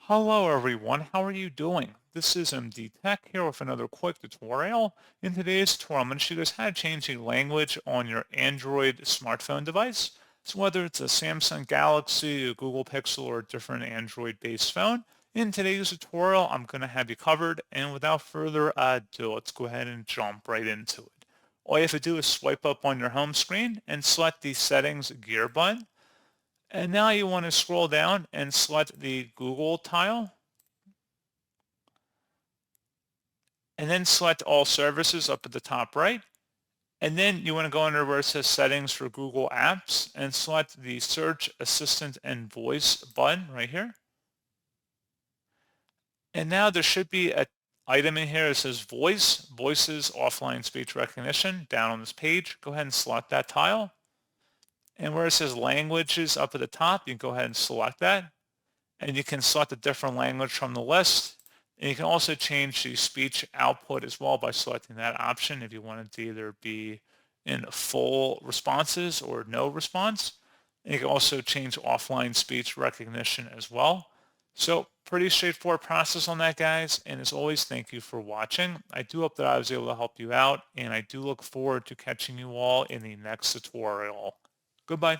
Hello everyone, how are you doing? This is MD Tech here with another quick tutorial. In today's tutorial, I'm going to show you guys how to change the language on your Android smartphone device. So whether it's a Samsung Galaxy, a Google Pixel, or a different Android-based phone, in today's tutorial, I'm going to have you covered. And without further ado, let's go ahead and jump right into it. All you have to do is swipe up on your home screen and select the Settings gear button. And now you want to scroll down and select the Google tile, and then select all services up at the top right. And then you want to go under where it says settings for Google Apps and select the search assistant and voice button right here. And now there should be an item in here that says voices offline speech recognition down on this page. Go ahead and select that tile. And where it says languages up at the top, you can go ahead and select that. And you can select a different language from the list. And you can also change the speech output as well by selecting that option if you want it to either be in full responses or no response. And you can also change offline speech recognition as well. So pretty straightforward process on that, guys. And as always, thank you for watching. I do hope that I was able to help you out, and I do look forward to catching you all in the next tutorial. Goodbye.